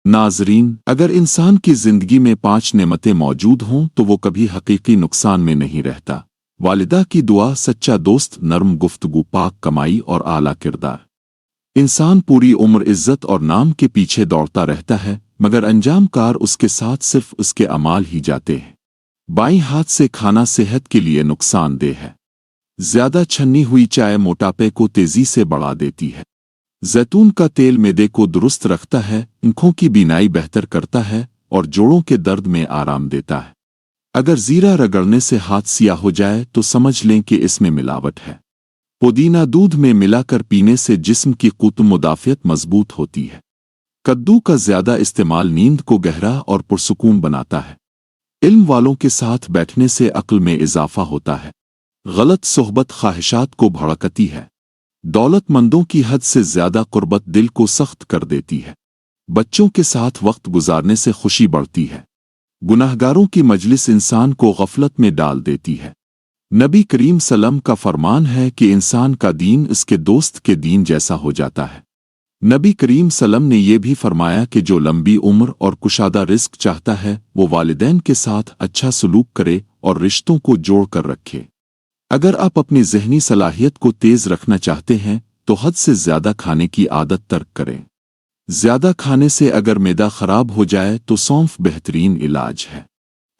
नाज़रीन, अगर इंसान की ज़िंदगी में 5 नेमतें मौजूद हों तो वो कभी हकीकी नुकसान में नहीं रहता। वालिदा की दुआ, सच्चा दोस्त, नरम गुफ्तगू, पाक कमाई और आला किरदार। इंसान पूरी उम्र इज्जत और नाम के पीछे दौड़ता रहता है, मगर अंजाम कार उसके साथ सिर्फ उसके अमाल ही जाते हैं। बाईं हाथ से खाना सेहत के लिए नुकसानदेह है। ज्यादा छन्नी हुई चाय मोटापे को तेजी से बढ़ा देती है। जैतून का तेल मैदे को दुरुस्त रखता है, आंखों की बीनाई बेहतर करता है और जोड़ों के दर्द में आराम देता है। अगर जीरा रगड़ने से हाथ सियाह हो जाए तो समझ लें कि इसमें मिलावट है। पुदीना दूध में मिलाकर पीने से जिस्म की कुव्वत मुदाफ़ियत मजबूत होती है। कद्दू का ज्यादा इस्तेमाल नींद को गहरा और पुरसुकून बनाता है। इल्म वालों के साथ बैठने से अक्ल में इजाफा होता है। गलत सोहबत ख्वाहिशात को भड़कती है। दौलतमंदों की हद से ज्यादा कुर्बत दिल को सख्त कर देती है। बच्चों के साथ वक्त गुजारने से खुशी बढ़ती है। गुनाहगारों की मजलिस इंसान को गफलत में डाल देती है। नबी करीम सल्लम का फरमान है कि इंसान का दीन इसके दोस्त के दीन जैसा हो जाता है। नबी करीम सल्लम ने यह भी फरमाया कि जो लंबी उम्र और कुशादा रिस्क चाहता है वो वालिदैन के साथ अच्छा सलूक करे और रिश्तों को जोड़ कर रखे। अगर आप अपनी ज़हनी सलाहियत को तेज रखना चाहते हैं तो हद से ज्यादा खाने की आदत तर्क करें। ज्यादा खाने से अगर मैदा खराब हो जाए तो सौंफ बेहतरीन इलाज है।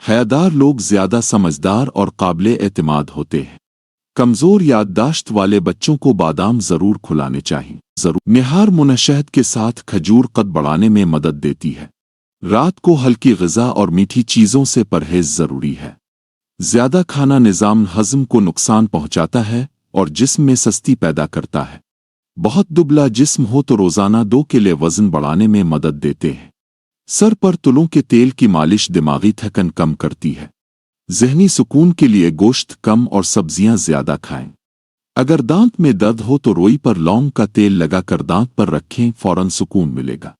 हयादार लोग ज्यादा समझदार और काबिले एतमाद होते हैं। कमजोर याददाश्त वाले बच्चों को बादाम जरूर खिलाने चाहिए। निहार मुनशहद के साथ खजूर कद बढ़ाने में मदद देती है। रात को हल्की ग़िज़ा और मीठी चीज़ों से परहेज जरूरी है। ज्यादा खाना निज़ाम हज़म को नुकसान पहुंचाता है और जिस्म में सस्ती पैदा करता है। बहुत दुबला जिस्म हो तो रोजाना 2 किलो वजन बढ़ाने में मदद देते हैं। सर पर तुलों के तेल की मालिश दिमागी थकन कम करती है। ज़हनी सुकून के लिए गोश्त कम और सब्जियां ज्यादा खाएं। अगर दांत में दर्द हो तो रोई पर लौंग का तेल लगाकर दांत पर रखें, फौरन सुकून मिलेगा।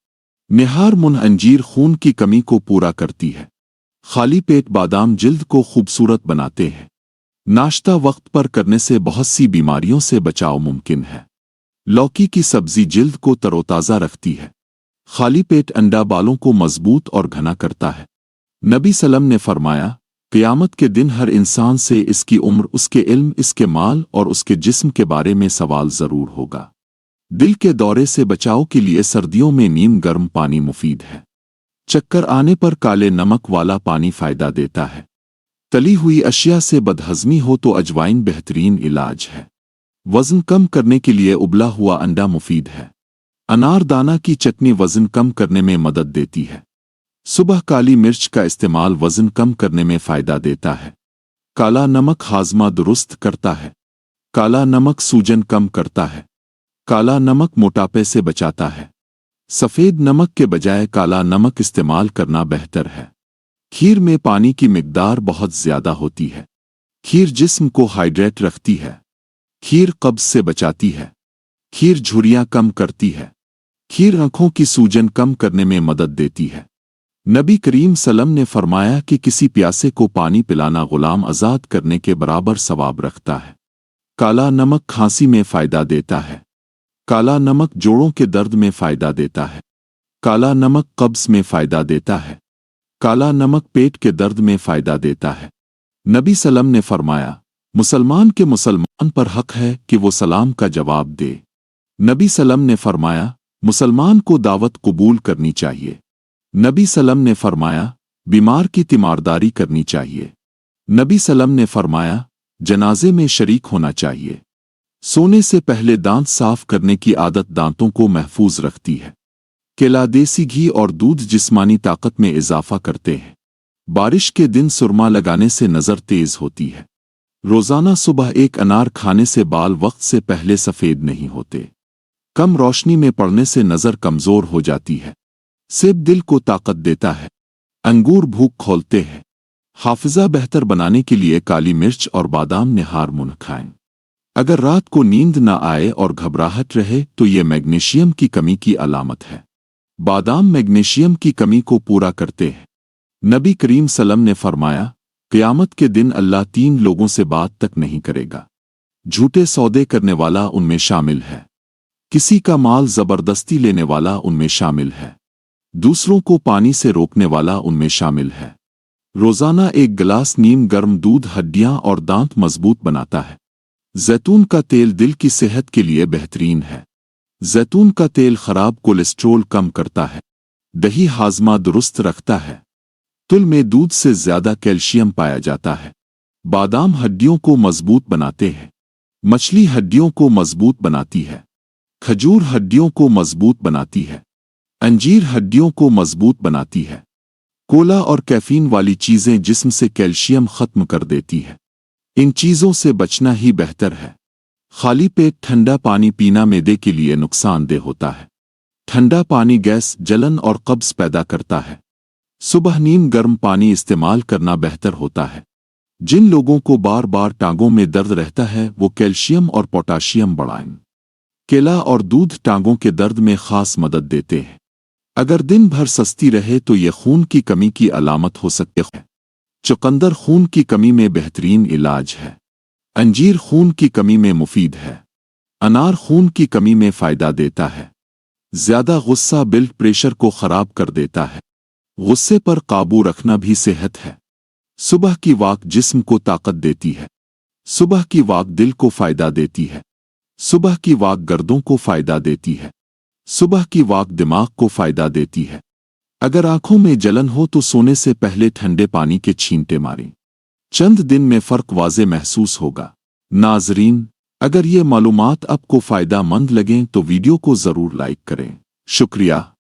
निहार मुन अंजीर खून की कमी को पूरा करती है। खाली पेट बादाम जिल्द को खूबसूरत बनाते हैं। नाश्ता वक्त पर करने से बहुत सी बीमारियों से बचाव मुमकिन है। लौकी की सब्जी जिल्द को तरोताज़ा रखती है। खाली पेट अंडा बालों को मजबूत और घना करता है। नबी सल्लम ने फरमाया, क़यामत के दिन हर इंसान से इसकी उम्र, उसके इल्म, इसके माल और उसके जिस्म के बारे में सवाल जरूर होगा। दिल के दौरे से बचाव के लिए सर्दियों में नीम गर्म पानी मुफीद है। चक्कर आने पर काले नमक वाला पानी फायदा देता है। तली हुई अशिया से बदहज़मी हो तो अजवाइन बेहतरीन इलाज है। वज़न कम करने के लिए उबला हुआ अंडा मुफीद है। अनारदाना की चटनी वज़न कम करने में मदद देती है। सुबह काली मिर्च का इस्तेमाल वज़न कम करने में फ़ायदा देता है। काला नमक हाज़मा दुरुस्त करता है। काला नमक सूजन कम करता है। काला नमक मोटापे से बचाता है। सफ़ेद नमक के बजाय काला नमक इस्तेमाल करना बेहतर है। खीर में पानी की मिकदार बहुत ज़्यादा होती है। खीर जिस्म को हाइड्रेट रखती है। खीर कब्ज़ से बचाती है। खीर झुर्रियाँ कम करती है। खीर आँखों की सूजन कम करने में मदद देती है। नबी करीम सल्लम ने फरमाया कि किसी प्यासे को पानी पिलाना गुलाम आज़ाद करने के बराबर सवाब रखता है। काला नमक खांसी में फ़ायदा देता है। काला नमक जोड़ों के दर्द में फ़ायदा देता है। काला नमक कब्ज़ में फ़ायदा देता है। काला नमक पेट के दर्द में फ़ायदा देता है। नबी सल्लम ने फरमाया, मुसलमान के मुसलमान पर हक है कि वो सलाम का जवाब दे। नबी सल्लम ने फरमाया, मुसलमान को दावत कबूल करनी चाहिए। नबी सल्लम ने फरमाया, बीमार की तीमारदारी करनी चाहिए। नबी सल्लम ने फरमाया, जनाजे में शरीक होना चाहिए। सोने से पहले दांत साफ करने की आदत दांतों को महफूज रखती है। केला, देसी घी और दूध जिस्मानी ताकत में इजाफा करते हैं। बारिश के दिन सुरमा लगाने से नज़र तेज होती है। रोज़ाना सुबह एक अनार खाने से बाल वक्त से पहले सफ़ेद नहीं होते। कम रोशनी में पड़ने से नज़र कमज़ोर हो जाती है। सेब दिल को ताकत देता है। अंगूर भूख खोलते हैं। हाफिज़ा बेहतर बनाने के लिए काली मिर्च और बादाम निहार मुन खाएं। अगर रात को नींद न आए और घबराहट रहे तो ये मैग्नीशियम की कमी की अलामत है। बादाम मैग्नीशियम की कमी को पूरा करते हैं। नबी करीम सल्लम ने फरमाया, क़यामत के दिन अल्लाह 3 लोगों से बात तक नहीं करेगा। झूठे सौदे करने वाला उनमें शामिल है। किसी का माल ज़बरदस्ती लेने वाला उनमें शामिल है। दूसरों को पानी से रोकने वाला उनमें शामिल है। रोजाना एक गिलास नीम गर्म दूध हड्डियां और दांत मजबूत बनाता है। जैतून का तेल दिल की सेहत के लिए बेहतरीन है। जैतून का तेल खराब कोलेस्ट्रोल कम करता है। दही हाजमा दुरुस्त रखता है। तुल में दूध से ज्यादा कैल्शियम पाया जाता है। बादाम हड्डियों को मजबूत बनाते हैं। मछली हड्डियों को मजबूत बनाती है। खजूर हड्डियों को मजबूत बनाती है। अंजीर हड्डियों को मजबूत बनाती है। कोला और कैफीन वाली चीजें जिस्म से कैल्शियम खत्म कर देती है। इन चीजों से बचना ही बेहतर है। खाली पेट ठंडा पानी पीना मैदे के लिए नुकसानदेह होता है। ठंडा पानी गैस, जलन और कब्ज पैदा करता है। सुबह नीम गर्म पानी इस्तेमाल करना बेहतर होता है। जिन लोगों को बार बार टांगों में दर्द रहता है वो कैल्शियम और पोटाशियम बढ़ाएं। केला और दूध टांगों के दर्द में खास मदद देते हैं। अगर दिन भर सस्ती रहे तो यह खून की कमी की अलामत हो सकती है। चुकंदर खून की कमी में बेहतरीन इलाज है। अंजीर खून की कमी में मुफीद है। अनार खून की कमी में फायदा देता है। ज्यादा गुस्सा ब्लड प्रेशर को खराब कर देता है। गुस्से पर काबू रखना भी सेहत है। सुबह की वाक जिस्म को ताकत देती है। सुबह की वाक दिल को फायदा देती है। सुबह की वाक गर्दों को फायदा देती है। सुबह की वाक दिमाग को फायदा देती है। अगर आंखों में जलन हो तो सोने से पहले ठंडे पानी के छींटे मारें। चंद दिन में फर्क वाज़े महसूस होगा। नाजरीन, अगर ये मालूमात आपको फायदा मंद लगें तो वीडियो को जरूर लाइक करें। शुक्रिया।